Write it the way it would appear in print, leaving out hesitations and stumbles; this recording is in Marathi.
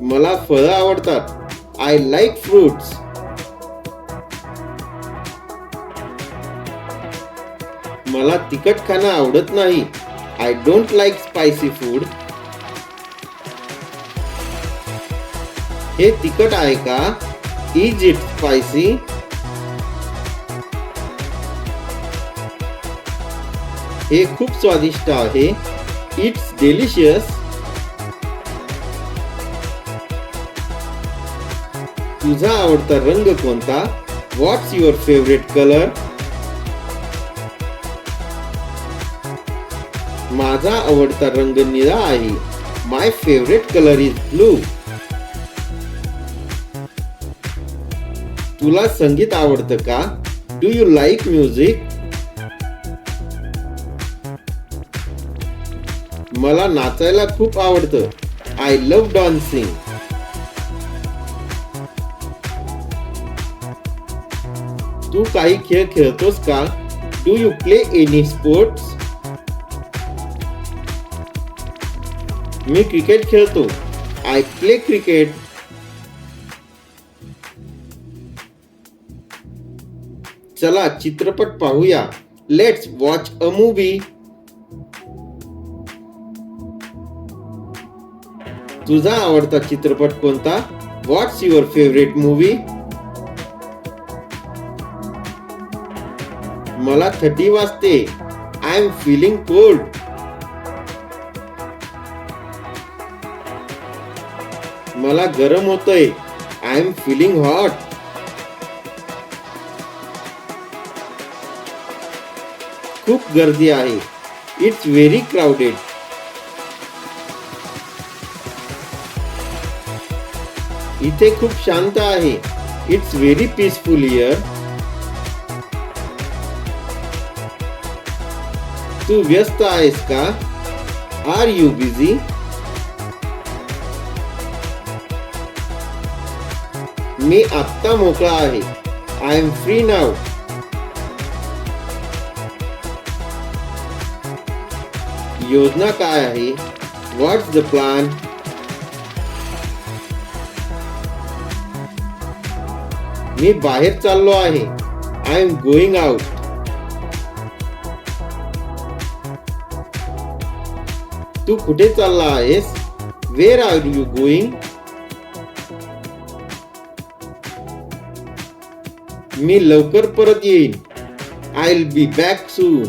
मला फळं आवडतात. I like fruits. मला तिखट खाणं आवडत नाही. I don't like spicy food. हे तिखट आहे का? Is it spicy? हे खूप स्वादिष्ट आहे. It's delicious. तुझा आवडता रंग कोणता? What's your favourite colour? माझा आवडता रंग निळा आहे. माय फेवरेट कलर इज ब्लू. तुला संगीत आवडतं का? Do you like music? मला नाचायला खूप आवडतं. I love dancing. तू काही खेळ खेळतोस का? Do you play any sports? मी क्रिकेट खेळतो. I play cricket. चला चित्रपट पाहूया. Let's watch a movie. तुझा आवडता चित्रपट कोणता? What's your favourite movie? मला थंडी वाजते. I am feeling cold. मला गरम होतंय. I am feeling hot. खूप गर्दी आहे. It's very crowded. इथे खूप शांत आहे. It's very peaceful here. तू व्यस्त आहेस का? R you busy? मी आत्ता मोकळा आहे. आय एम फ्री नाव. योजना काय आहे? व्हॉट्स द प्लॅन? मी बाहेर चाललो आहे. I am going out. तू कुठे चालला आहेस? Where are you going? मी लवकर परत येईन. I will be back soon.